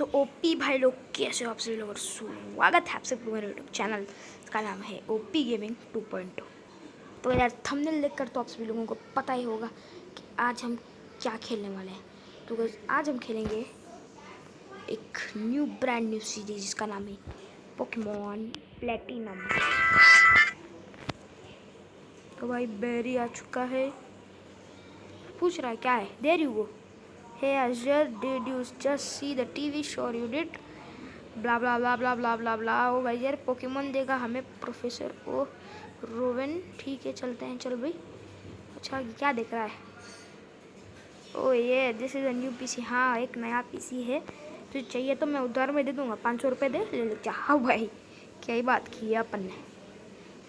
सो OP भाई लोग, कैसे हो आप सभी लोग? स्वागत है आप सबको मेरे यूट्यूब चैनल का नाम है ओपी गेमिंग 2.2। तो यार थंबनेल देखकर तो आप सभी लोगों को पता ही होगा कि आज हम क्या खेलने वाले हैं। तो guys, आज हम खेलेंगे एक ब्रांड न्यू सीरीज जिसका नाम है पोकेमॉन प्लेटिनम। तो भाई बेरी आ चुका है, पूछ रहा है क्या है, there you go. Hey Azure, did you just see the TV show you did? Blah blah blah blah blah blah blah। ओ भाई यार पोकेमोन देगा हमें प्रोफेसर ओ रोवन। ठीक है चलते हैं, चल भाई। अच्छा क्या देख रहा है? ओ ये this is a new PC. हाँ एक नया पीसी है, तो चाहिए तो मैं उधार में दे दूँगा, 500 रुपये दे ले ले। क्या भाई, क्या ही बात की है अपन ने।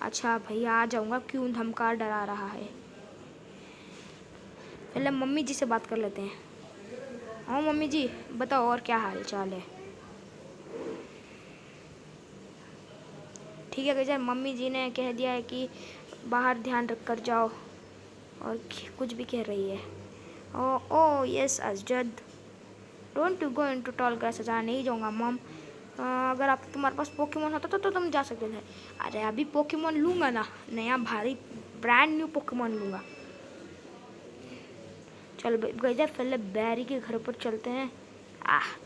अच्छा भैया आ जाऊँगा, क्यों धमका डरा रहा है? पहले मम्मी जी से बात कर लेते हैं। हाँ मम्मी जी बताओ, और क्या हाल चाल है? ठीक है यार, मम्मी जी ने कह दिया है कि बाहर ध्यान रख कर जाओ, और कुछ भी कह रही है। ओ ओ यस अजद, don't you go into tall grass. अच्छा नहीं जाऊँगा मम। अगर आप तुम्हारे पास पोकेमोन होता तो तुम जा सकते थे। अरे अभी पोकेमोन लूँगा ना, नया भारी ब्रांड न्यू पोकेमोन लूँगा। चल गई पहले बैरी के घर पर चलते हैं।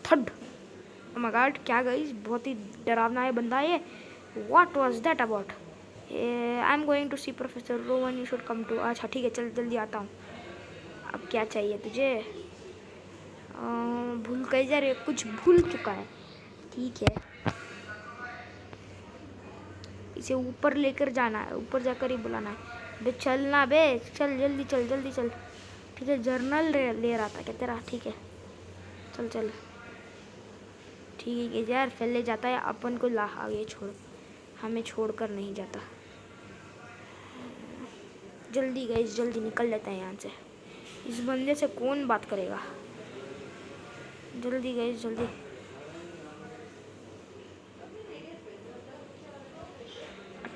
थड ओह माय गॉड, क्या गई, बहुत ही डरावना है बंदा ये। What was that about? I am going to see professor Rowan, you should come too. अच्छा ठीक है चल जल्दी आता हूँ। अब क्या चाहिए तुझे? भूल गई जा रही, कुछ भूल चुका है। ठीक है इसे ऊपर लेकर जाना है, ऊपर जाकर ही बुलाना है। बे चलना बे, चल जल्दी चल जल्दी चल। ठीक है जर्नल ले रहा था क्या तेरा? ठीक है चल चल। ठीक है यार पहले जाता है, अपन को ला आगे छोड़, हमें छोड़कर नहीं जाता। जल्दी गई, जल्दी निकल लेते हैं यहाँ से। इस बंदे से कौन बात करेगा? जल्दी गई जल्दी।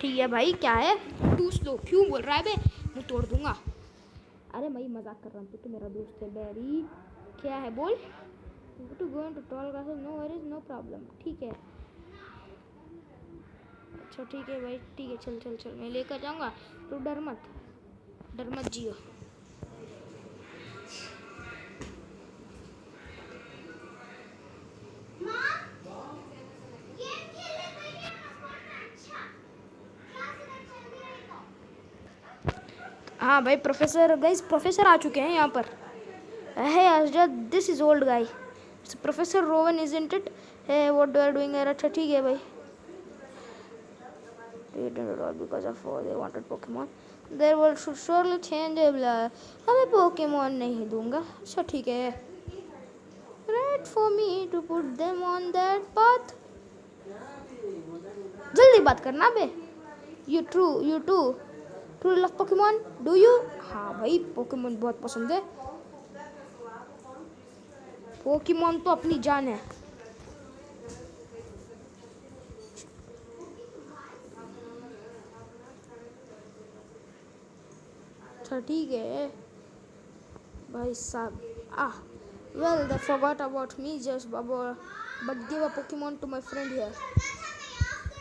ठीक है भाई, क्या है तू स्लो क्यों बोल रहा है बे? मैं तोड़ दूंगा। अरे भाई मजाक कर रहा हूँ, तू मेरा दोस्त है बैरी। क्या है बोल? To go into tall grasses, no worries no problem. ठीक है अच्छा ठीक है भाई, ठीक है चल चल चल, मैं लेकर जाऊंगा, तू डर मत जियो। हाँ भाई प्रोफेसर, गाइस प्रोफेसर आ चुके हैं यहाँ पर। है अजद, this is old guy, professor Rowan isn't it? है व्हाट दे आर डूइंग? अच्छा ठीक है भाई। Because of they wanted Pokemon, there will surely change। हमें पोकेमोन नहीं दूंगा। अच्छा ठीक है, right for me to put them on that path। जल्दी बात करना बे। You true love Pokemon, do you? हाँ भाई पोकेमोन बहुत पसंद है, पोकेमोन तो अपनी जान है। अच्छा ठीक है भाई साहब। Well they forgot about me just but give a Pokemon to my friend here.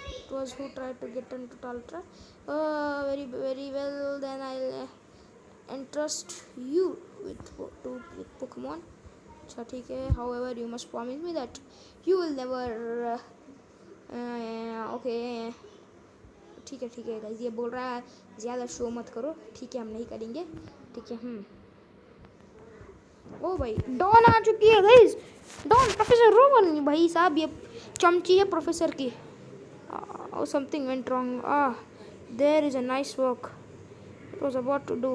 It was who tried to get into Ultra. Very well, then I'll entrust you with Pokemon। अच्छा ठीक है, however you must promise me that you will never okay। ठीक है guys, ये बोल रहा है ज़्यादा शो मत करो। ठीक है हम नहीं करेंगे, ठीक है। ओ भाई डॉन आ चुकी है गाइस, डॉन प्रोफेसर रोवन भाई साहब, ये चमची है प्रोफेसर की। Something went wrong, there is a nice work it was about to do.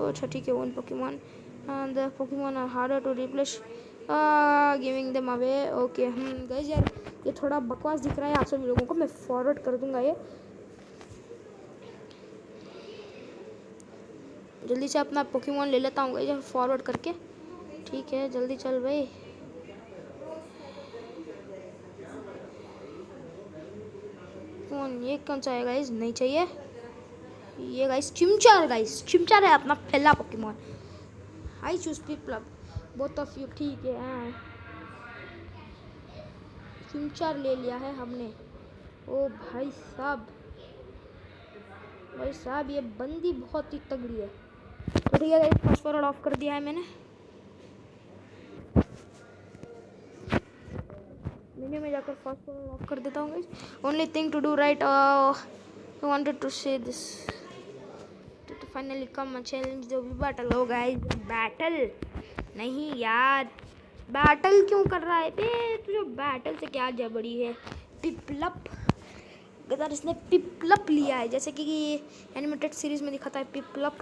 अच्छा ठीक है, one Pokemon and the Pokemon are harder to replace, giving them away. Okay guys यार ये थोड़ा बकवास दिख रहा है आप सभी लोगों को, मैं फॉरवर्ड कर दूंगा ये। जल्दी से अपना पोकेमॉन ले लेता हूँ गाइस फॉरवर्ड करके। ठीक है जल्दी चल भाई। ये कौन सा है गाइस? नहीं चाहिए ये गाइस, चिमचार गाइस, चिमचार है अपना पहला Pokemon. I choose Piplup, both of you. ठीक है चिमचार ले लिया है हमने। ओ भाई साहब ये बंदी बहुत ही तगड़ी है। तो ठीक है गाइस, फास्ट फॉरवर्ड ऑफ कर दिया है मैंने। मेन्यू में जाकर फास्ट फॉरवर्ड ऑफ कर देता हूँ guys. Only thing to do right, I wanted to say this to finally come a challenge जो भी बैटल हो गाइस। बैटल नहीं यार, बैटल क्यों कर रहा है बे? तुझे बैटल से क्या जबड़ी है? पिपलप गदर, इसने पिपलप लिया है, जैसे कि एनिमेटेड सीरीज में दिखाता है पिपलप।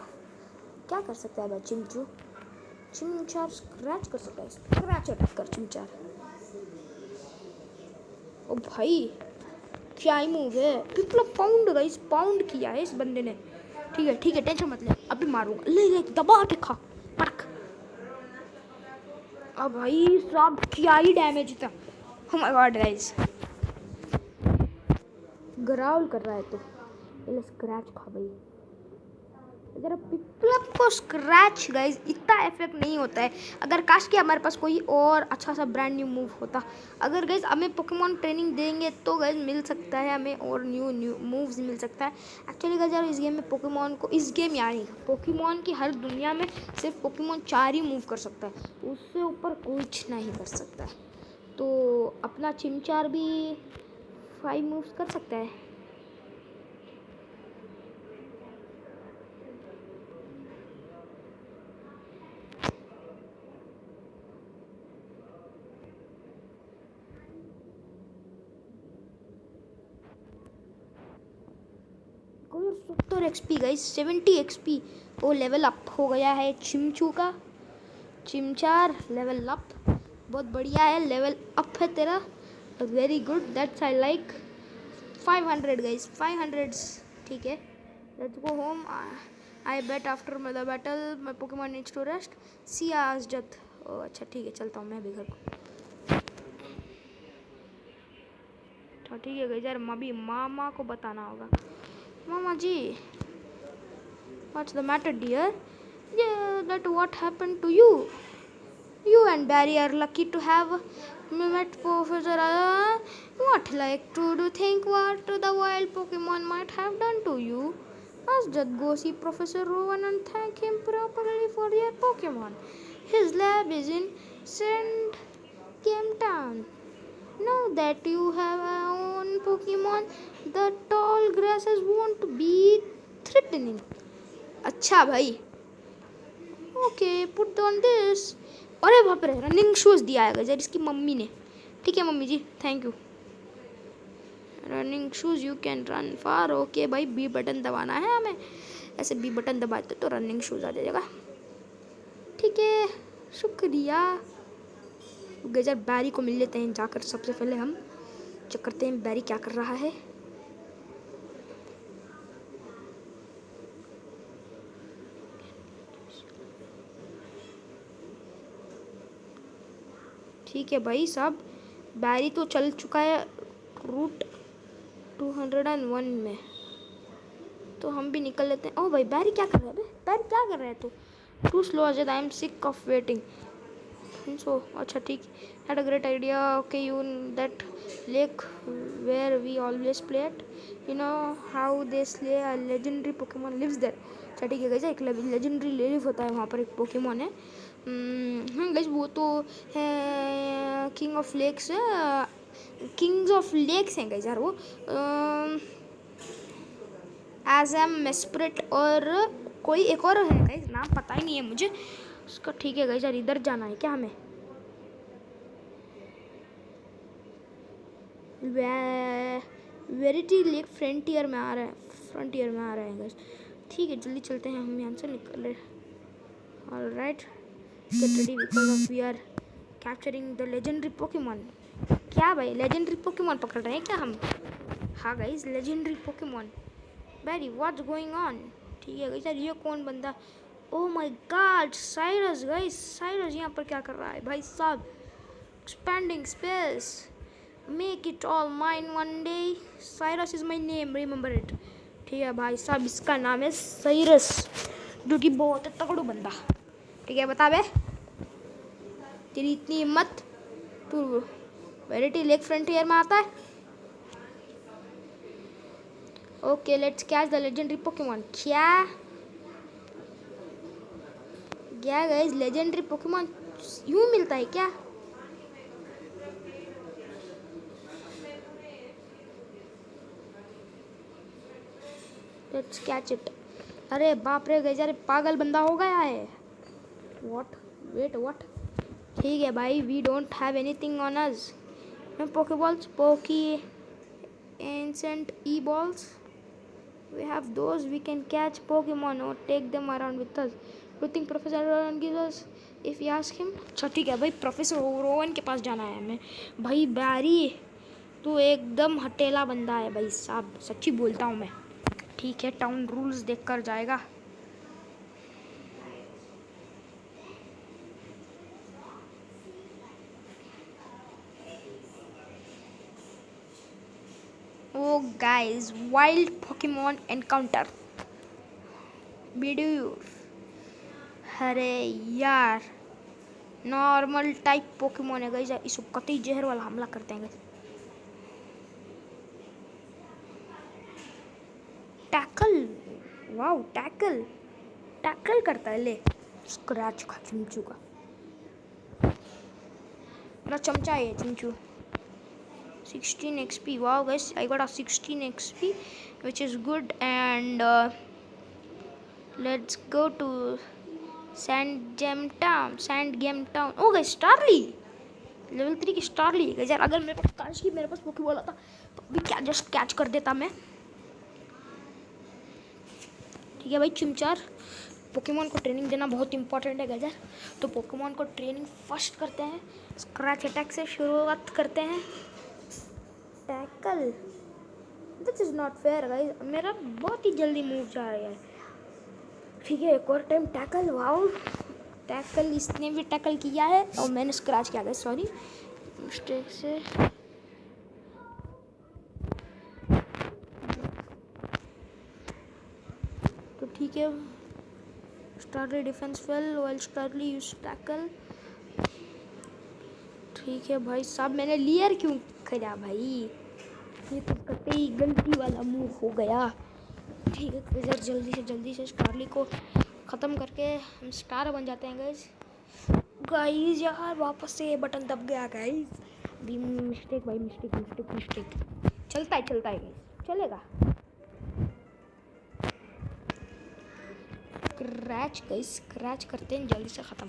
क्या कर सकता है भाई चिमचू? चिमचार स्क्रैच कर सकता है, स्क्रैच अटैक कर चिमचार। ओ भाई क्या ही मूव है। पिपलप पाउंड गाइस, पाउंड किया है इस बंदे ने। ठीक है टेंशन मत ले, अभी मारूंगा। ले दबा के खा पटक। अब भाई साहब क्या ही डैमेज था। ओह माय गॉड गाइस, ग्राउल कर रहा है तो ये स्क्रैच खा भाई। जरा पिपलप को स्क्रैच गाइस इतना इफेक्ट नहीं होता है। अगर काश कि हमारे पास कोई और अच्छा सा ब्रांड न्यू मूव होता। अगर गाइस हमें पोकेमॉन ट्रेनिंग देंगे तो गाइस मिल सकता है हमें और न्यू मूव्स मिल सकता है। एक्चुअली गाइस यार इस गेम में पोकेमॉन को, इस गेम यानी पोकेमॉन की हर दुनिया में सिर्फ पोकेमॉन 4 ही मूव कर सकता है, उससे ऊपर कुछ नहीं कर सकता है। तो अपना चिमचार भी 5 मूव्स कर सकता है। और 70 XP गाइस, 70 XP। वो लेवल अप हो गया है चिमचू का। चिमचार लेवल अप, बहुत बढ़िया है, लेवल अप है तेरा। Very good, that's I like. 500 guys, 500। ठीक है, let's go home. I bet after the battle my Pokemon needs to rest, see आज जत। अच्छा ठीक है, चलता हूँ मैं भी घर को। तो ठीक है गाइस यार, अभी मामा को बताना होगा। Mama ji, what's the matter, dear? Yeah, that what happened to you? You and Barry are lucky to have met Professor. What like to do think what the wild Pokemon might have done to you? Let's just go see Professor Rowan and thank him properly for your Pokemon. His lab is in Sand Game Town. Now that you have your own Pokemon, the tall grasses won't be threatening. अच्छा भाई, okay put on this. अरे बाप रे, running shoes दिया है जब इसकी mummy ने। ठीक है mummy ji, thank you. Running shoes, you can run far. Okay भाई, बी बटन दबाना है हमें, ऐसे बी बटन दबाते तो रनिंग शूज आ जाएगा। ठीक है, शुक्रिया। गजर बैरी को मिल लेते हैं जाकर। सबसे पहले हम चेक करते हैं बैरी क्या कर रहा है। ठीक है भाई साहब, बैरी तो चल चुका है रूट 201 में, तो हम भी निकल लेते हैं। ओ भाई बैरी क्या कर रहा है? बैरी क्या कर रहा है? तो too slow Ajay, I am sick of waiting. So अच्छा ठीक, had a great idea. Okay, you that lake where we always play at, you know how they slay a legendary Pokemon lives there. अच्छा ठीक है guys, एक legendary live होता है वहाँ पर, एक पोकेमॉन है। गाइस वो तो है king of lakes, kings of lakes हैं गाइस यार वो। एज एम मेस्प्रिट और कोई एक और है गाइस, नाम पता ही नहीं है मुझे उसका। ठीक है गाइस यार, इधर जाना है क्या हमें? वेरिटी लेक फ्रंटियर में आ रहा है गाइस। ठीक है, जल्दी चलते हैं, हम यहाँ से निकल रहे। Alright, get ready because of we are capturing the legendary Pokemon. क्या भाई, लेजेंडरी पोकेमॉन पकड़ रहे हैं क्या हम? हाँ guys, legendary Pokemon. Barry what's going on? ठीक है गाइस यार, ये कौन बंदा? Oh my God, Cyrus guys. Cyrus यहाँ पर क्या कर रहा है भाई साहब? Expanding space, make it all mine one day. Cyrus is my name, remember it. ठीक है भाई साहब, इसका नाम है साइरस, जो कि बहुत तगड़ू बंदा। ठीक है, बता बे, तेरी इतनी हिम्मत, तू वेरिटी लेक फ्रंटियर में आता है। Okay let's catch the legendary Pokemon. क्या गाइस, लेजेंडरी पोकेमॉन यूं मिलता है क्या? Let's catch it. अरे बाप रे गाइस, अरे पागल बंदा हो गया है। व्हाट? Wait what? ठीक है भाई, we don't have anything on us. Pokeballs, poke ancient e balls, we have those. We can catch Pokemon or take them around with us. You think Professor Rowan gives us if we ask him? अच्छा ठीक है भाई, professor Rowan के पास जाना है हमें। भाई बैरी, तू एकदम हटेला बंदा है भाई साहब, सच्ची बोलता हूँ मैं। ठीक है, टाउन रूल्स देख कर जाएगा। Oh guys, wild Pokemon encounter. Video, अरे यार नॉर्मल टाइप पोकेमोन है गाइस, इसको कतई जहर वाला हमला करते हैं guys. Tackle, wow tackle, tackle करता है। ले स्क्रैच का चिंचू का, मेरा चमचा है ये Chinchu. 16 XP, wow guys, I got a 16 XP which is good, and let's go to Sand Gem Town। oh guys, Starly, level 3 की Starly guys। यार अगर मेरे पास काश की मेरे पास पोकेबॉल आता तो भी क्या जस्ट कैच कर देता मैं। ठीक है भाई, चिमचार, पोकेमॉन को ट्रेनिंग देना बहुत इंपॉर्टेंट है गजर। तो पोकेमॉन को ट्रेनिंग फर्स्ट करते हैं, स्क्रैच अटैक से शुरुआत करते हैं। Tackle, this is not fair guys, मेरा बहुत ही जल्दी मूव जा रहा है। ठीक है, एक और टाइम टैकल। वाओ टैकल, इसने भी टैकल किया है और मैंने स्क्रैच किया गया, सॉरी मिस्टेक से। तो ठीक है, स्टारली defence fail while स्टारली use tackle. ठीक है भाई साहब, मैंने लियर क्यों करा भाई, ये तो कतई गलती वाला मूव हो गया। ठीक है, तो जल्दी से स्टारली को ख़त्म करके हम स्टार बन जाते हैं गाइज। गाइज यार वापस से बटन दब गया गाइज, मिस्टेक भाई, मिस्टेक। चलता है गाइज, चलेगा। स्क्रैच करते हैं जल्दी से ख़त्म।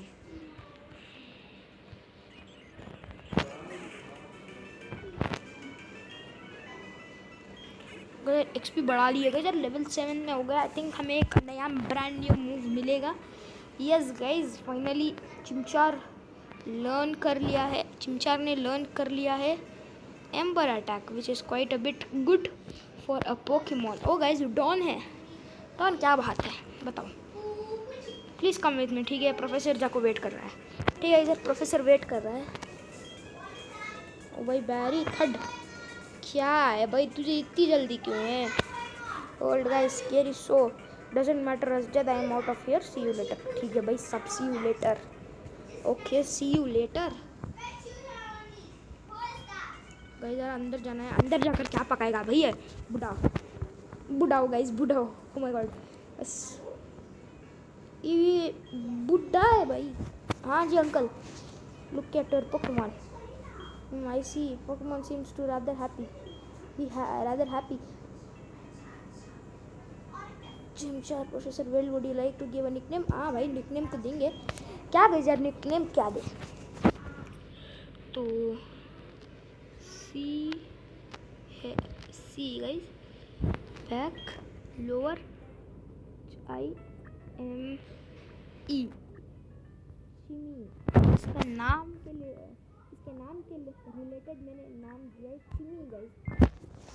एक्सपी बढ़ा लिएगा यार, लेवल 7 में हो गया। आई थिंक हमें एक नया ब्रांड न्यू मूव मिलेगा। यस गाइज, फाइनली चिमचार ने लर्न कर लिया है ember attack, which is quite a bit good for a Pokemon. Oh guys, Dawn है, डॉन क्या बात है बताओ। Please come with me. ठीक है, प्रोफेसर जाको वेट कर रहा है। ठीक है इधर प्रोफेसर वेट कर रहा है। ओ भाई बैरी खड, क्या है भाई, तुझे इतनी जल्दी क्यों है? Old guys scary so doesn't matter as जद I am out of here, see you later. ठीक है भाई सब, see you later. Okay see you later. Guys यार अंदर जाना है, अंदर जाकर क्या पकाएगा भैया? बुढ़ा हो गाइस, बुढ़ा हो। ओ माय गॉड, बस ये बुढ़ा है भाई। हाँ जी uncle, look at your Pokemon. I see. Pokemon seems to rather happy. Rather happy. Chimchar, Professor Well, would you like to give a nickname? हाँ भाई निकनेम तो देंगे। क्या गई यार, निकनेम क्या दे? तो see guys, back lower IME। इसका नाम के रिलेटेड मैंने नाम दिया है चिमी गाइस।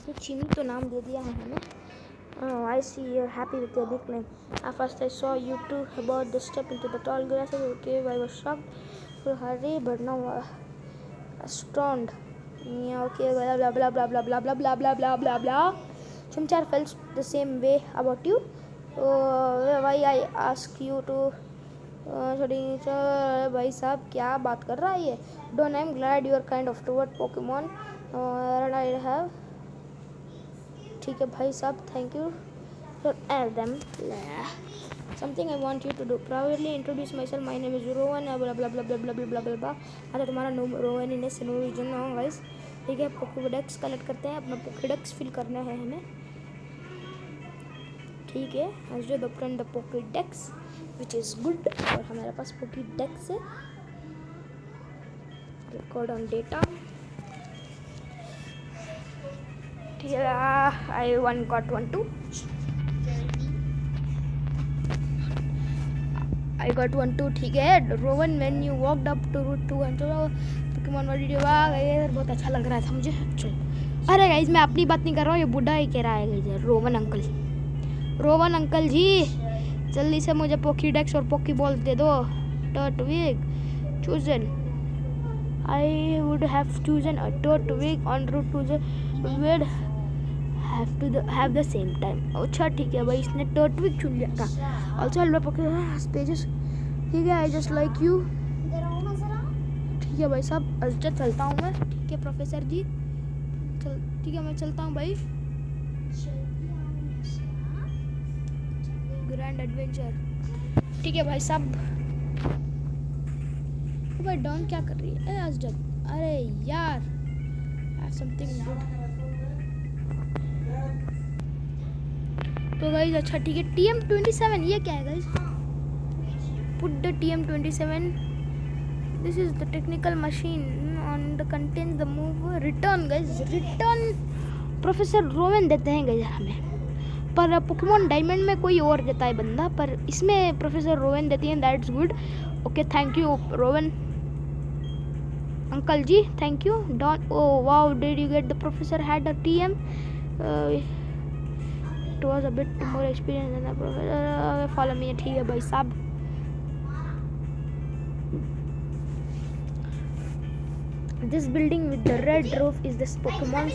तो चिमी तो नाम दे दिया है हमें। I see you're happy with your nickname. At first I saw you two about to step into the tall grass of the cave. I was shocked to hurry, but now astounded. Yeah, okay, blah blah blah blah blah blah blah blah blah blah blah. Chimchar felt the same way about you. Why I ask you to भाई साहब क्या बात कर रहा है ये? Don't I am glad you are kind of toward Pokemon I have. ठीक है भाई साहब, थैंक यू फॉर एल्दम something I want you to do proudly introduce myself, my name is Rohan blah blah blah blah blah blah blah blah. अच्छा तुम्हारा नाम Rohan in region हो guys. ठीक है, पोकेडेक्स कलेक्ट करते हैं, अपना पोकेडेक्स फिल करना है हमें। ठीक है, आज जो open the Pokedex which is good. और हमारे पास पोकेडेक्स है। Record on data. ठीक है, I one got 1 2 I got 1 2। ठीक है Rowan, when you walked up to route 2 and Pokemon world video बहुत अच्छा लग रहा था मुझे। चलो अरे गाइस मैं अपनी बात नहीं कर रहा हूँ, ये बुढ़ा ही कह रहा है guys. Rowan uncle, Rowan uncle ji जल्दी से मुझे पोकीडेक्स और पोकीबॉल दे दो। Turtwig chosen, I would have chosen a Turtwig on route to the wade have to have the same time। अच्छा ठीक है भाई, इसने टर्टविग चुन लिया था। Also help pages. ठीक है, आई जस्ट लाइक यू। ठीक है भाई साहब, अच्छा चलता हूँ मैं। ठीक है प्रोफेसर जी, चल ठीक है मैं चलता हूँ भाई। Grand adventure. ठीक है भाई साहब। भाई डॉन क्या कर रही है आज जब? अरे यार समथिंग गुड। तो गाइस अच्छा ठीक है, TM27 ये क्या है guys? Put the TM27, this is the technical machine on the contains the move return. Guys return professor Rowan देते हैं गाइस हमें, पर पोकेमॉन डायमंड में कोई और देता है बंदा, पर इसमें प्रोफेसर रोवन देती हैं। That's good. Okay thank you Rowan uncle ji, thank you. Dawn, oh wow, did you get the professor had a TM? It was a bit more experience than the professor। follow me। ठीक है भाई साहब। This building with the red roof is this Pokemon।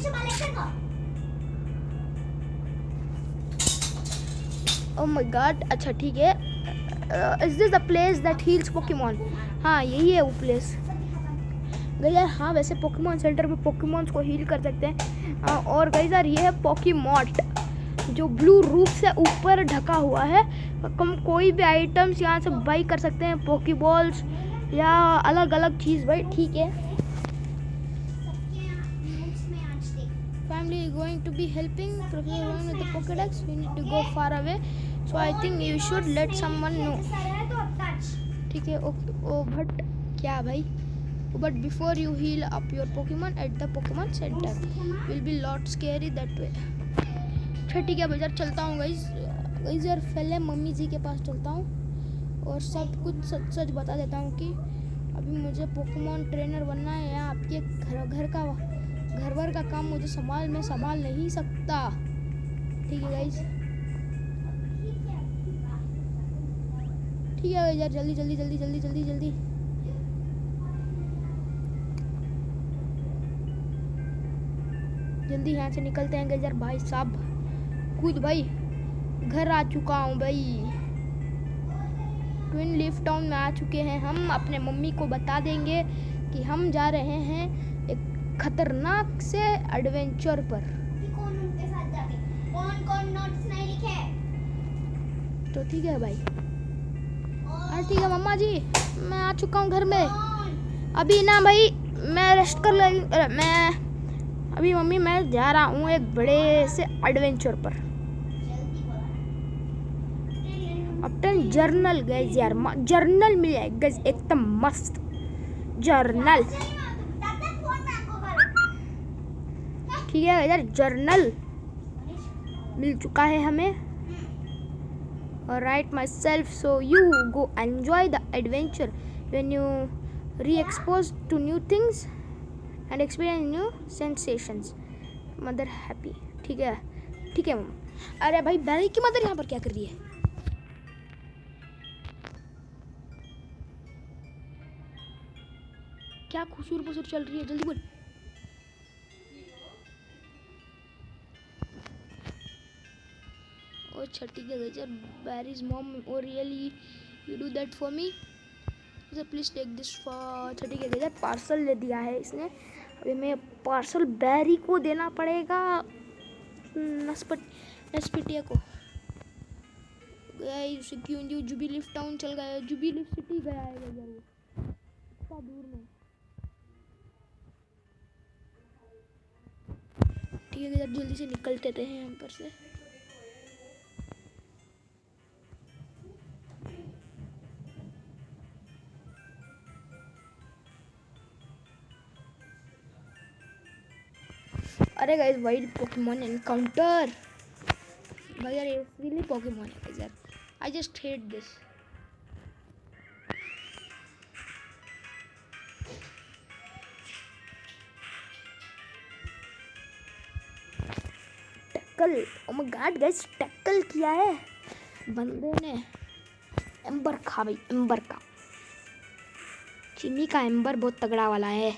Oh my God। अच्छा ठीक है, is this the place that heals Pokemon? हाँ यही है वो प्लेस। गई यार हाँ, वैसे पोकेमॉन सेंटर पे पोकेमॉन्स को हील कर सकते हैं। और गई यार ये है पोकेमॉट जो ब्लू रूफ से ऊपर ढका हुआ है। हम कोई भी आइटम्स यहाँ से बाई कर सकते हैं, पोकेबॉल्स या अलग अलग चीज़ भाई। ठीक है, family going to be helping professor with the Pokedex, we need to go far away, so I think you should let someone know. ठीक है ओके। ओ बट क्या भाई? But before you heal up your Pokemon at the Pokemon center will be lot scary that way. ठीक है भाई चलता हूँ guys यार, पहले मम्मी जी के पास चलता हूँ और सब कुछ सच सच बता देता हूँ कि अभी मुझे पोकेमॉन ट्रेनर बनना है या आपके घर वर का काम मुझे संभाल नहीं सकता। ठीक है गाइस, ठीक है यार जल्दी जल्दी जल्दी जल्दी जल्दी जल्दी जल्दी यहाँ से निकलते हैं यार भाई साहब। खुद भाई घर आ चुका हूँ भाई, ट्विन लीफ टाउन में आ चुके हैं हम। अपने मम्मी को बता देंगे कि हम जा रहे हैं एक खतरनाक से एडवेंचर पर। कौन उनके साथ जाके कौन नोट्स नहीं लिखे? तो ठीक है भाई। हाँ ठीक है मम्मा जी, मैं आ चुका हूँ घर में। अभी ना भाई मैं रेस्ट कर ले, मैं अभी मम्मी मैं जा रहा हूँ एक बड़े से एडवेंचर पर। अपना जर्नल गाइस यार, जर्नल मिल जाए गाइस एकदम मस्त जर्नल। ठीक है यार जर्नल मिल चुका है हमें। और right myself, so you go enjoy the adventure when you are expose to new things and experience new sensations. Mother happy. ठीक है मम्मा। अरे भाई बैरी की मदर यहाँ पर क्या कर रही है? क्या खुशूर पसुर चल रही है, जल्दी बोल। अच्छा ठीक है guys, Barry's mom really you do that for me, please take this for 30 के गैस। पार्सल ले दिया है इसने, अभी मैं पार्सल बैरी को देना पड़ेगा, नस्पटिया को। गाइस क्यों जुबिली टाउन चल गया, जुबिली सिटी गया है भैया, वो इतना दूर में। ठीक है गैस, जल्दी से निकलते थे यहाँ पर से। अरे गाइस वाइल्ड पोकेमोन एनकाउंटर, भैया ये रियली पोकेमोन है यार, आई just hate this. Tackle, O my God guys, tackle किया है बंदे ने। एम्बर खा भाई, एम्बर का, चिमी का एम्बर बहुत तगड़ा वाला है।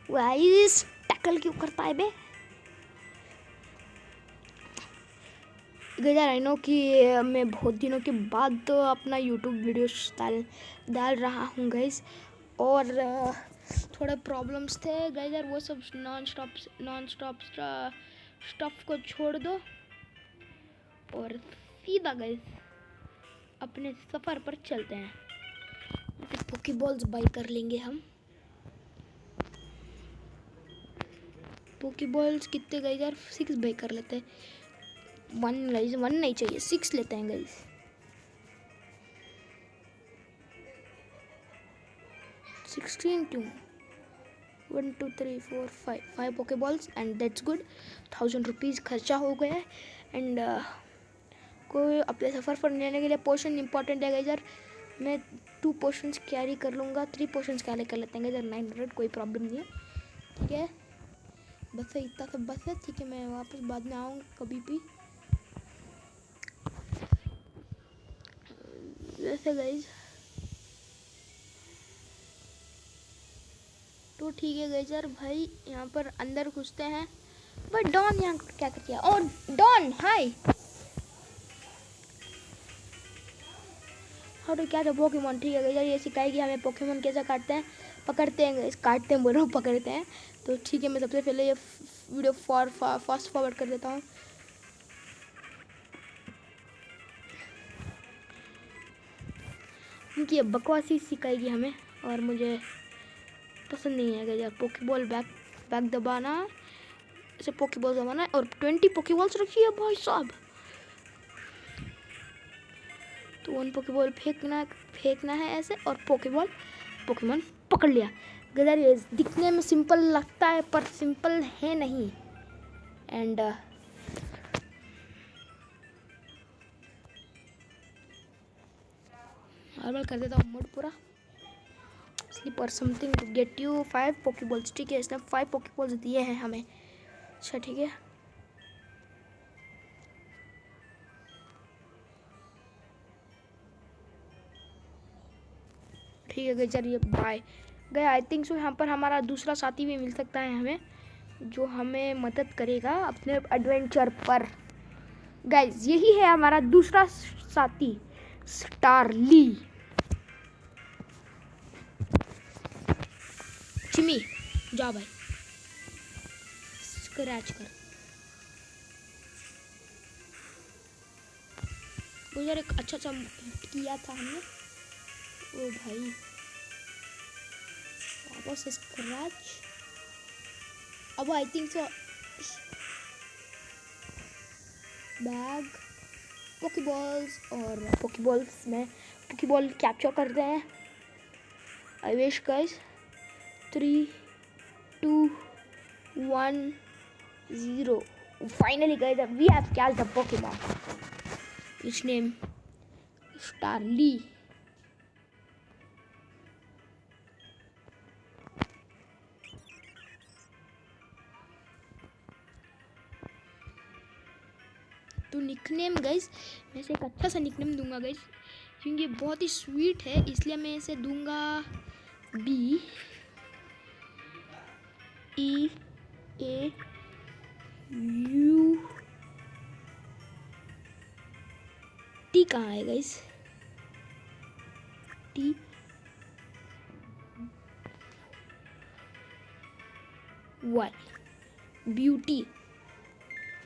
गाइस टैकल क्यों करता है बे? गैस आई नो कि मैं बहुत दिनों के बाद तो अपना यूट्यूब वीडियो डाल रहा हूँ गैस, और थोड़े प्रॉब्लम्स थे गैस यार, वो सब नॉन स्टॉप स्टफ को छोड़ दो और सीधा गैस अपने सफ़र पर चलते हैं। पोकेबॉल्स बाई कर लेंगे हम। पोकेबॉल्स कितने गए यार, 6 बाई कर लेते हैं। 1 गाइस, 1 नहीं चाहिए, 6 लेते हैं गाइस। 16 क्यों, 1 2 3 4 5 Poké Balls and that's good. 1000 rupees खर्चा हो गया है। एंड कोई अपने सफ़र पर लेने के लिए पोशन इंपॉर्टेंट है गाइस यार, मैं 2 पोशंस कैरी कर लूँगा, 3 पोशंस कैरी कर लेते हैं गाइस, 900 कोई प्रॉब्लम नहीं है। ठीक है बस इतना सब बस है, ठीक है मैं वापस बाद में आऊँगा कभी भी। वैसे गाइस तो ठीक है गाइस यार, भाई यहाँ पर अंदर घुसते हैं। बट डॉन यहाँ क्या कर दिया? ओ डॉन हाय, हाँ तो क्या था पोकेमोन। ठीक है यार, ये सिखाएगी हमें पोकेमोन कैसे काटते हैं, पकड़ते हैं, काटते हैं बोल रहा हूँ, पकड़ते हैं। तो ठीक है मैं सबसे पहले ये वीडियो फास्ट फॉरवर्ड कर देता हूँ। उनकी ये बकवासी सिखाएगी हमें और मुझे पसंद नहीं है यार। पोकेबॉल बैक दबाना, ऐसे पोकेबॉल दबाना और 20 पोकेबॉल्स रखी है भाई साहब। तो 1 पोकेबॉल फेंकना है ऐसे, और पोकेमोन पकड़ लिया। गदर ये दिखने में सिंपल लगता है पर सिंपल है नहीं। एंड नॉर्मल कर देता हूँ मोड पूरा। Sleeper something to get you 5 Pokeballs. ठीक है इसने 5 पोकेबॉल्स दिए हैं हमें। अच्छा ठीक है ठीक है चलिए बाय। गए आई थिंक सो यहाँ पर हमारा दूसरा साथी भी मिल सकता है हमें, जो हमें मदद करेगा अपने एडवेंचर पर। गाइज यही है हमारा दूसरा साथी, स्टारली। चिमी जा भाई, स्क्रैच कर। वो यार एक अच्छा सा किया था हमने। ओ भाई वापस स्क्रैच। अब I think so bag Poké Balls, और पोकेबॉल्स में पोकेबॉल कैप्चर करते हैं। I wish guys 3 2 1 0। Finally guys, we have catched the Pokemon. Its name Starly. तो निकनेम गाइस, मैं इसे एक अच्छा सा निकनेम दूंगा गाइस, क्योंकि ये बहुत ही स्वीट है, इसलिए मैं इसे दूंगा BEAT। कहाँ है गाइस? Y beauty.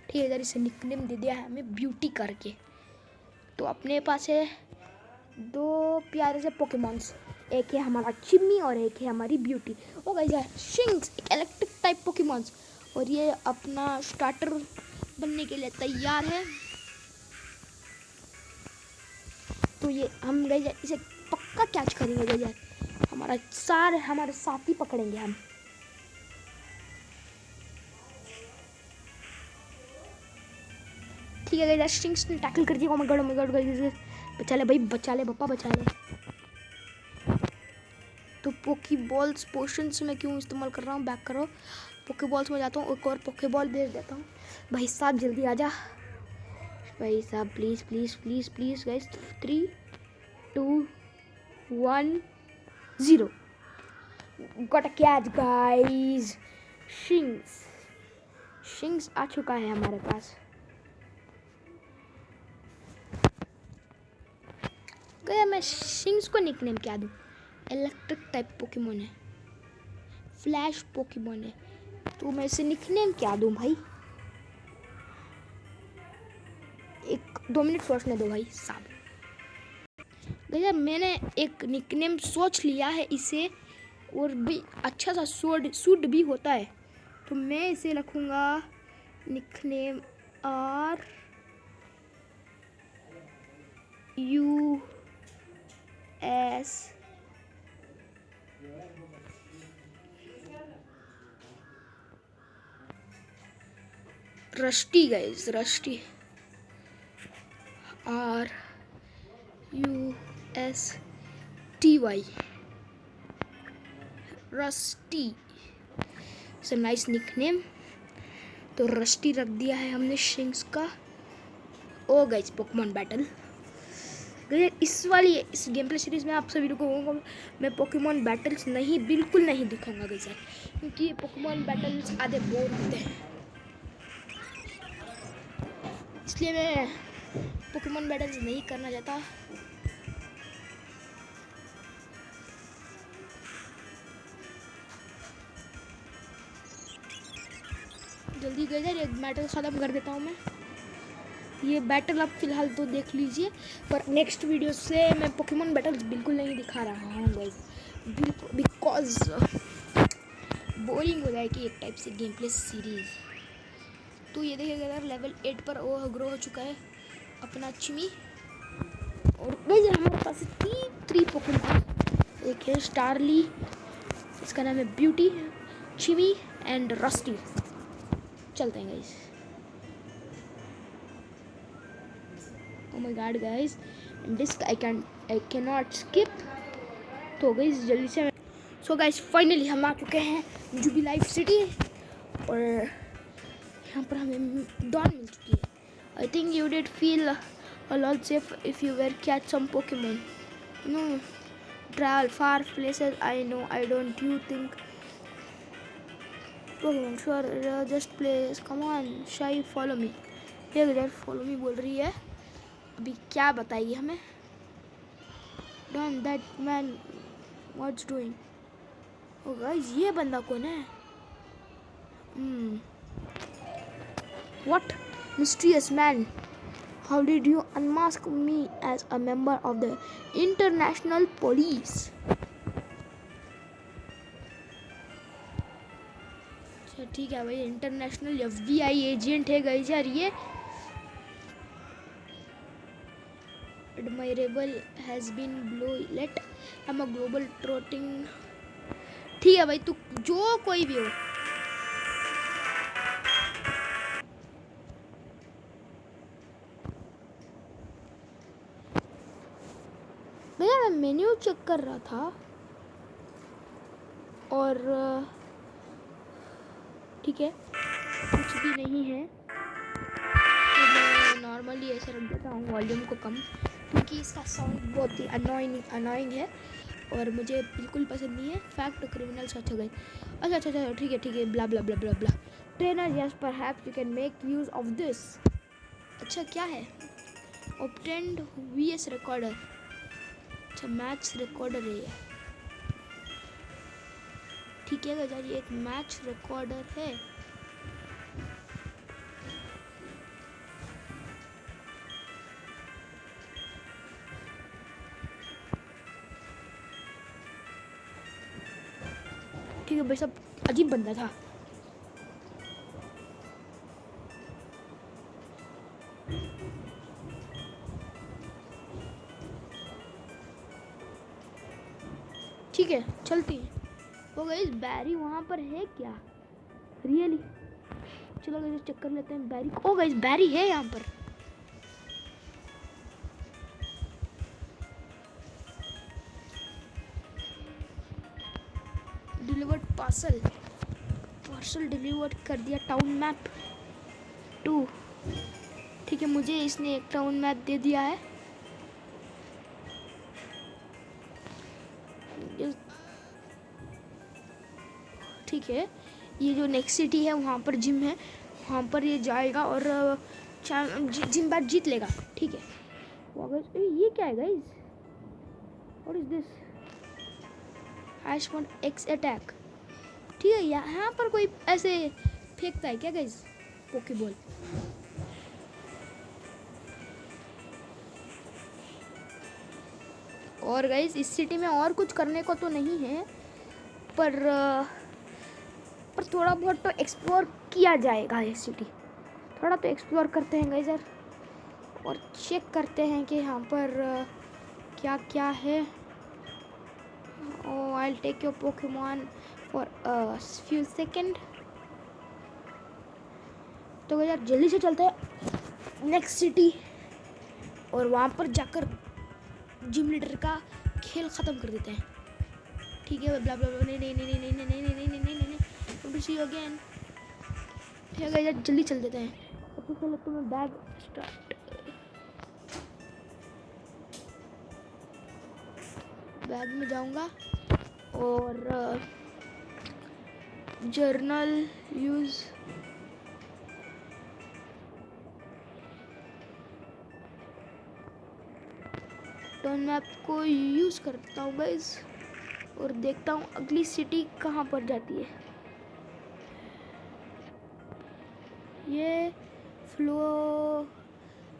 ठीक है, इधर इसे निकनेम दे दिया है हमें ब्यूटी करके। तो अपने पास है 2 प्यारे से पोकेमॉन्स, एक है हमारा चिम्मी और एक है हमारी ब्यूटी। ओ गाइस यार, शिंक्स एक इलेक्ट्रिक टाइप पोकेमॉन्स, और ये अपना स्टार्टर बनने के लिए तैयार है। तो ये हम गाइस इसे पक्का कैच करेंगे गाइस यार, हमारे साथी पकड़ेंगे हम। ठीक है गाइस, शिंक्स ने टैकल कर दिया। ओ माय गॉड गाइस, बचा ले भाई, बचा ले पप्पा, बचा ले। तो पोकेबॉल्स पोशंस में क्यों इस्तेमाल कर रहा हूँ, बैक करो। पोकेबॉल्स में जाता हूँ, एक और पोकेबॉल भेज देता हूँ। भाई साहब जल्दी आ जा भाई साहब, please please please please guys. 3 2 1 0 got a catch guys. Shinx आ चुका है हमारे पास। गया मैं शिंक्स को निकनेम क्या दूँ? इलेक्ट्रिक टाइप पोकेमोन है, फ्लैश पोकेमोन है, तो मैं इसे निकनेम क्या दूँ भाई? 1-2 मिनट सोचने दो भाई साहब। भैया मैंने एक निकनेम सोच लिया है इसे, और भी अच्छा सा सूट भी होता है। तो मैं इसे रखूँगा nickname RUS rusty guys, rusty RUSTY rusty. It's a nice nickname. तो रस्टी रख दिया है हमने शिंक्स का। ओ गाइस, पोकेमॉन बैटल इस गेम प्ले सीरीज में आप सभी लोगों को मैं पोकेमॉन बैटल्स बिल्कुल नहीं दिखाऊंगा गाइस, क्योंकि ये पोकेमॉन बैटल्स आधे बोर होते हैं, इसलिए मैं पोकेमॉन बैटल्स नहीं करना चाहता। जल्दी गए यार, एक बैटल ख़त्म कर देता हूँ मैं। ये बैटल आप फिलहाल तो देख लीजिए, पर नेक्स्ट वीडियो से मैं पोकेमॉन बैटल्स बिल्कुल नहीं दिखा रहा हूँ गाइस, बिकॉज बोरिंग हो जाएगी एक टाइप से गेम प्ले सीरीज। तो ये देखिएगा यार, लेवल 8 पर वो ग्रो हो चुका है अपना चिमी। और गाइस हमारे पास 3 पोकेमॉन, एक है स्टारली, इसका नाम है ब्यूटी, चिमी एंड रस्टी। चलते हैं guys. Oh my god guys, this I cannot skip। तो गाइस जल्दी से, सो गाइस फाइनली हम आ चुके हैं जुबिलाइफ सिटी, और यहाँ पर हमें डॉन मिल चुकी है। आई think you did feel a lot safe if you were catch some Pokemon. No, travel far places. I know. I don't. You think Pokemon? Sure, just play. Come on, Shy, follow me. ये इधर follow me बोल रही है, अभी क्या बताइए हमें। Don, that man, what's doing? Oh guys, ये बंदा कौन है? What mysterious man? How did you unmask me as a member of the international police? अच्छा ठीक है भाई, इंटरनेशनल FBI एजेंट है गाइस यार ये। Admirable has been blow let I'm a global trotting। ठीक है भाई, तू जो कोई भी हो। भैया मैं मेन्यू चेक कर रहा था, और ठीक है कुछ भी नहीं है। तो मैं नॉर्मली ऐसे रख देता हूँ वॉल्यूम को कम, क्योंकि इसका साउंड बहुत ही अनोइंग है और मुझे बिल्कुल पसंद नहीं है। फैक्ट क्रिमिनल सच हो गई। अच्छा ठीक है blah blah blah blah blah. Trainer yes perhaps you can make use of this. अच्छा क्या है? Obtained VS recorder. अच्छा मैच रिकॉर्डर है ये। ठीक है गाइस, ये एक मैच रिकॉर्डर है। ठीक है भाई, सब अजीब बंदा था। ठीक है चलती हैं। तो गाइस बैरी वहाँ पर है क्या रियली? चलो गाइस चेक कर लेते हैं बैरी को। ओ गाइस बैरी है यहाँ पर। डिलीवर्ड पार्सल, पार्सल डिलीवर्ड कर दिया। Town map 2। ठीक है, मुझे इसने एक टाउन मैप दे दिया है। ठीक है, ये जो नेक्स्ट सिटी है वहाँ पर जिम है, वहाँ पर ये जाएगा और जिम बैट जीत लेगा। ठीक है, ये क्या है guys? What is this? Hash one x attack. ठीक है, यहाँ पर कोई ऐसे फेंकता है क्या गाइस पोकेबॉल? और गाइस इस सिटी में और कुछ करने को तो नहीं है, पर थोड़ा बहुत तो एक्सप्लोर किया जाएगा। ये सिटी थोड़ा तो एक्सप्लोर करते हैं गाइस यार, और चेक करते हैं कि यहाँ पर क्या क्या है। Oh I will take your Pokemon for a few second. तो यार जल्दी से चलते हैं नेक्स्ट सिटी और वहाँ पर जाकर जिम लीडर का खेल ख़त्म कर देते हैं। ठीक है, ब्ला ब्ला ब्ला, नहीं नहीं नहीं नहीं नहीं नहीं नहीं नहीं नहीं नहीं नहीं, सी यू अगेन। ठीक है यार जल्दी चल देते हैं। सबसे पहले तो मैं बैग स्टार्ट, बैग में जाऊंगा और जर्नल यूज़, टर्न मैप को यूज़ करता हूँ गाइस और देखता हूँ अगली सिटी कहाँ पर जाती है। ये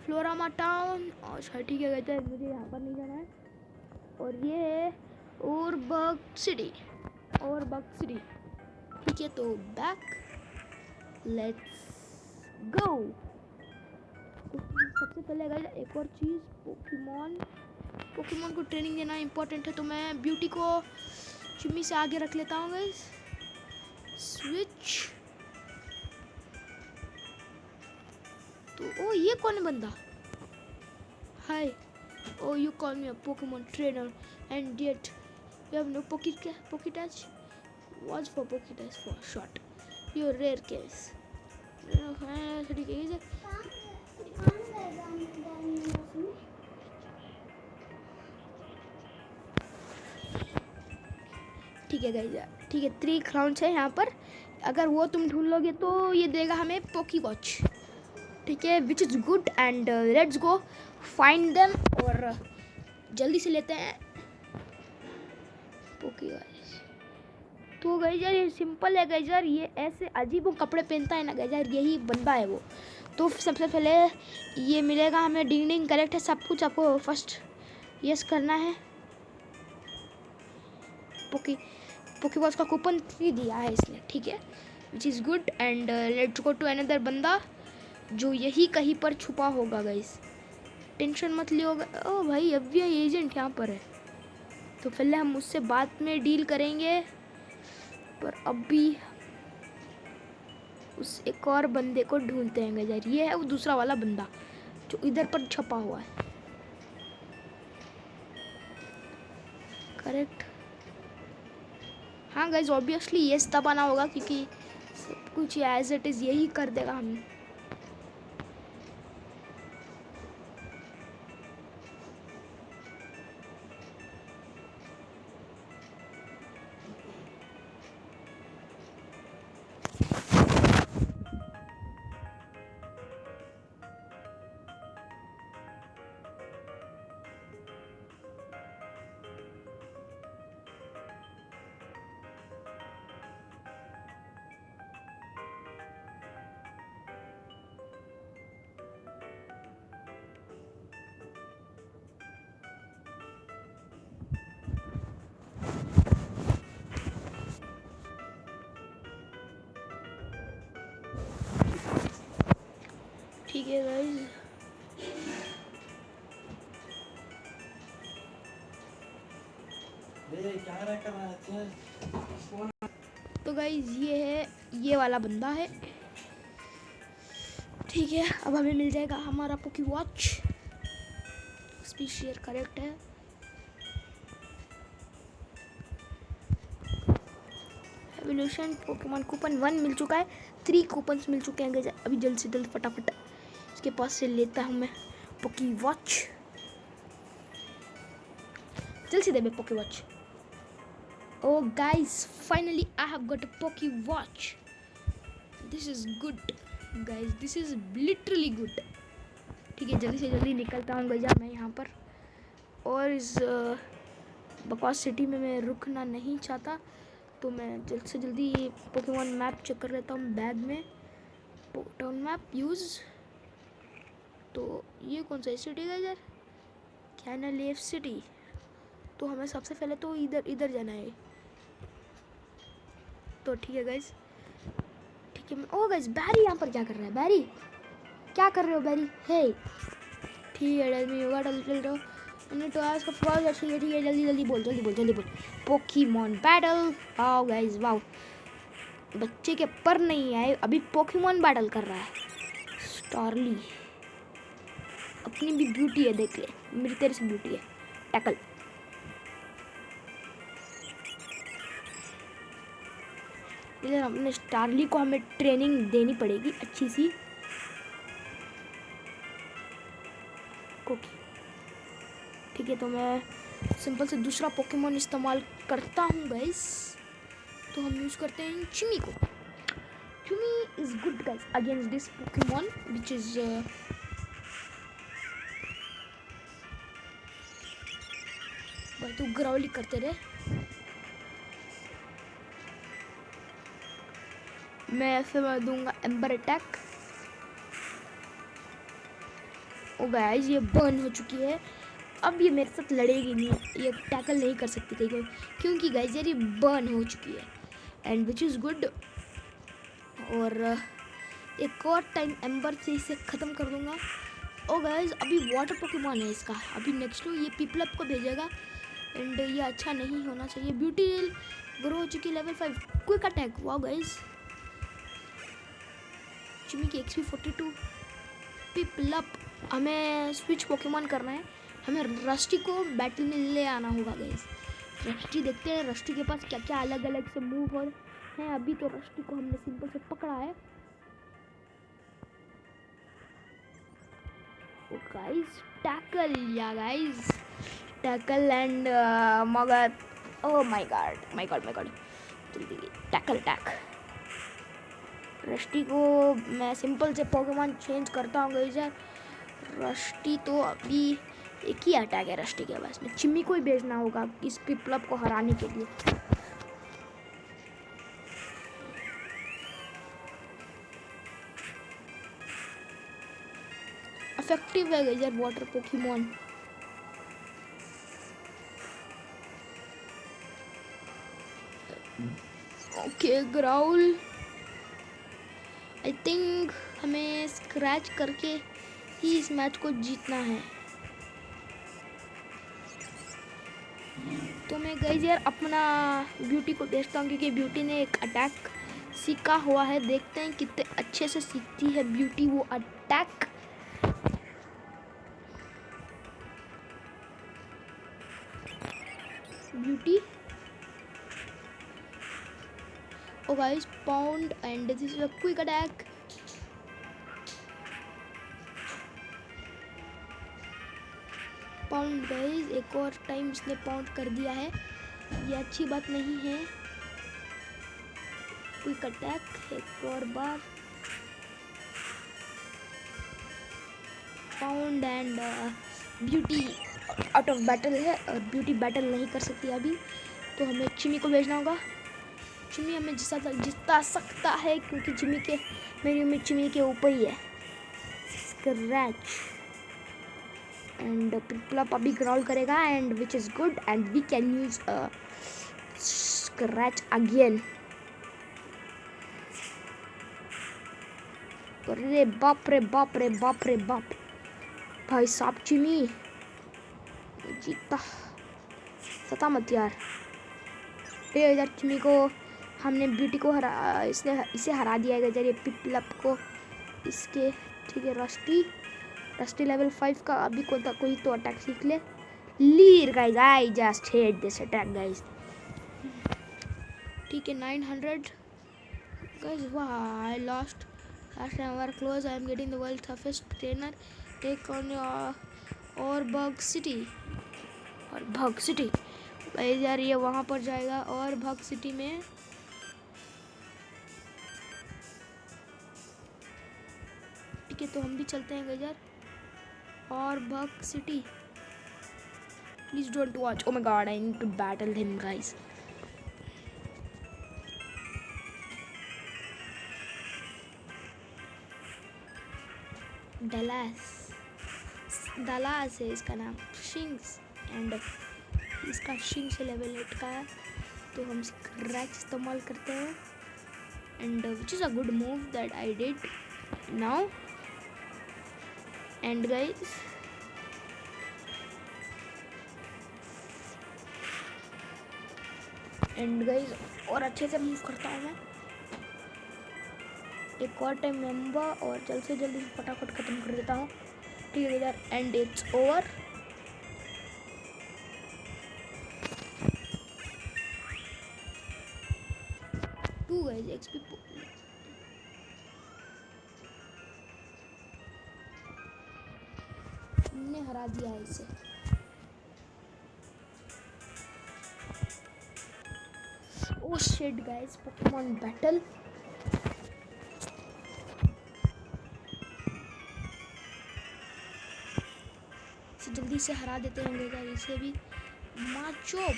फ्लोरामा टाउन। अच्छा ठीक है गाइस, मुझे यहाँ पर नहीं जाना है। और ये है ओरबग सिटी, ओरबग सिटी। ठीक है, तो बैक लेट्स गो। सबसे पहले गाइस एक और चीज़, पोकेमॉन को ट्रेनिंग देना इम्पोर्टेंट है, तो मैं ब्यूटी को चिम्मी से आगे रख लेता हूँ गाइस। स्विच। तो ओ ये कौन है बंदा? Hi, oh you call me a Pokemon trainer and yet you have no Poketch? Watch for Poketch for short, your rare case. ठीक है गाइस, ठीक है 3 क्राउन्स है यहाँ पर। अगर वो तुम ढूंढ लोगे तो ये देगा हमें पोकी वॉच। ठीक है, which is good and let's go find them और जल्दी से लेते हैं पोकी वॉच। तो गाइस यार ये सिंपल है गाइस यार, ये ऐसे अजीब कपड़े पहनता है ना गाइस यार, यही बंदा है वो। तो सबसे पहले ये मिलेगा हमें, डिंग डिंग करेक्ट है सब कुछ, आपको फर्स्ट यस करना है। पोकी वॉच का कूपन 3 दिया है इसने। ठीक है, which is good and let's go to another बंदा जो यही कहीं पर छुपा होगा गाइस, टेंशन मत लियो। ओ भाई अब भी एजेंट यहाँ पर है, तो पहले हम उससे बाद में डील करेंगे, पर अभी उस एक और बंदे को ढूंढते हैं गाइस। ये है वो दूसरा वाला बंदा जो इधर पर छपा हुआ है, करेक्ट। हाँ गाइस ऑब्वियसली यस दबाना होगा क्योंकि सब कुछ एज इट इज़ यही कर देगा हमें। ठीक है गाइज, तो गाइज ये है, ये वाला बंदा है। ठीक है, अब हमें मिल जाएगा हमारा पोकी वॉच। स्पीशियर करेक्ट है। एवोल्यूशन पोकेमॉन कूपन 1 मिल चुका है, 3 कूपन्स मिल चुके हैं गाइज। अभी जल्द से जल्द फटाफट इसके पास से लेता हूँ मैं पोकी वॉच। जल्द से दे मैं poke watch. Oh guys, finally I have got a Poke Watch. This is good guys, this is literally good. ठीक है, जल्दी से जल्दी निकलता हूँ गजा मैं यहाँ पर, और इस बकवास सिटी में मैं रुकना नहीं चाहता, तो मैं जल्द से जल्दी ये पोकेमॉन मैप चेक कर लेता हूँ बैग में। टाउन मैप यूज़, तो ये कौन सा सिटी है इधर, कैनालेफ सिटी। तो हमें सबसे पहले तो इधर जाना है। तो ठीक है गाइज, ठीक है। ओ गाइज, बैरी यहाँ पर क्या कर रहा है? बैरी क्या कर रहे हो बैरी? हे ठीक है, डल में योगा डल रहे हो तो आज का फ्रॉग। ठीक है ठीक है, जल्दी जल्दी बोल, जल्दी बोल, जल्दी बोल। Pokemon battle. Wow guys wow, बच्चे के पर नहीं आए, अभी पोकेमॉन बैटल कर रहा है। स्टारली अपनी भी ब्यूटी है, देख ले, मेरी तेरे से ब्यूटी है। टैकल, इधर अपने स्टारली को हमें ट्रेनिंग देनी पड़ेगी अच्छी सी। कोकी ठीक है, तो मैं सिंपल से दूसरा पोकेमॉन इस्तेमाल करता हूँ गाइस। तो हम यूज़ करते हैं चिमी को। Chimy is good guys against this Pokemon which is भाई तू ग्राउली करते रहे। मैं फिर दूंगा एम्बर अटैक। ओ गाइस, ये बर्न हो चुकी है, अब ये मेरे साथ लड़ेगी नहीं, ये टैकल नहीं कर सकती कहीं क्योंकि गाइस यार ये बर्न हो चुकी है, एंड विच इज़ गुड। और एक और टाइम एम्बर से इसे ख़त्म कर दूंगा। ओ गाइस, अभी वाटर पोकेमॉन है इसका, अभी नेक्स्ट ये पिपलप को भेजेगा, एंड ये अच्छा नहीं होना चाहिए। ब्यूटी रेल ग्रो हो चुकी है level 5। Quick attack, wow guys. Chimy की XP 42। पिपलप, हमें स्विच पोकेमॉन करना है, हमें रस्टी को बैटल में ले आना होगा गाइस। रस्टी देखते हैं रस्टी के पास क्या क्या अलग अलग से मूव और हैं। अभी तो रस्टी को हमने सिंपल से पकड़ा है। ओ गाइस, टैकल या गाइस, टैकल एंड मगर ओ my God my God my God, जल्दी टैकल अटैक। रस्टी को मैं सिंपल से पोकेमॉन चेंज करता हूँ गाइस यार। रस्टी तो अभी एक ही अटैक है रस्टी के पास में, चिम्मी को ही भेजना होगा इस पिपलप को हराने के लिए। इफेक्टिव है गाइस यार water Pokemon. Okay growl, I think हमें स्क्रैच करके ही इस मैच को जीतना है। तो मैं गाइस यार अपना ब्यूटी को देखता हूँ क्योंकि ब्यूटी ने एक अटैक सीखा हुआ है, देखते हैं कितने अच्छे से सीखती है ब्यूटी वो attack. Beauty, oh guys, pound and this is a quick attack. Pound guys, एक और टाइम इसने पाउंड कर दिया है, ये अच्छी बात नहीं है। क्विक अटैक एक और बार, pound and beauty out of battle है और ब्यूटी बैटल नहीं कर सकती अभी, तो हमें चिमी को भेजना होगा। चिमी हमें जिता सकता है क्योंकि चिमी के मेरी उम्मीद चिमी के ऊपर ही है। स्क्रैच एंड पिपलप अभी ग्राउल करेगा and which is good and we can use scratch again. अरे बाप रे बाप रे बाप रे बाप, भाई साहब चिमी जीता, सता मत यार। इधर चिमी को हमने ब्यूटी को हरा, इसे हरा दिया है ये पिपलप को इसके। ठीक है, रस्टी लेवल 5 का अभी कोई तो अटैक सीख ले। Leer guys, I just hate this attack guys. ठीक है 900 गाइस, वाह I lost last time were close. I am getting the world toughest trainer, take on और बग सिटी। और भग सिटी भाई यार, ये वहाँ पर जाएगा और भग सिटी में ठीक है, तो हम भी चलते हैं गजर और भग city. Please don't watch, oh my God I need to battle him guys. Dallas है इसका नाम, शिंग्स, एंड इसका शिंग्स लेवल 8 का है, तो हम स्क्रैच इस्तेमाल करते हैं and which is a good move that I did now. And guys और अच्छे से मूव करता हूँ मैं, एक और टाइम मेंबर और जल्द से जल्दी फटाफट ख़त्म कर देता हूँ। ठीक है यार, and it's over. To guys XP हमने हरा दिया है इसे। Oh shit guys, Pokemon battle। इसे जल्दी से हरा देते होंगे गाइस, इसे भी। Machop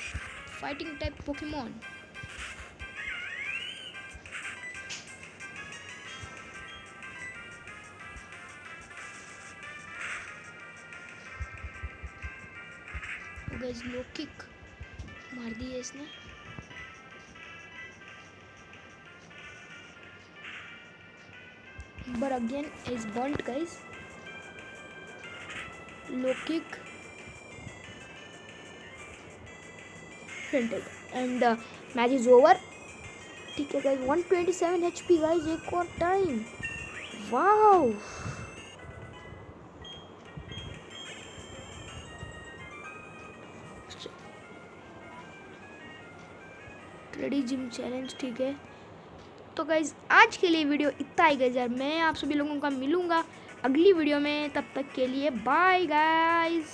fighting type Pokemon, guys low kick मार दी है इसने। But again is burnt guys, low kick fainted and match is over। ठीक है गाइस, 127 HP गाइस, एक और time, wow. Ready gym challenge. ठीक है, तो गाइज आज के लिए वीडियो इतना ही गाइज यार, मैं आप सभी लोगों का मिलूंगा अगली वीडियो में, तब तक के लिए बाय गाइज।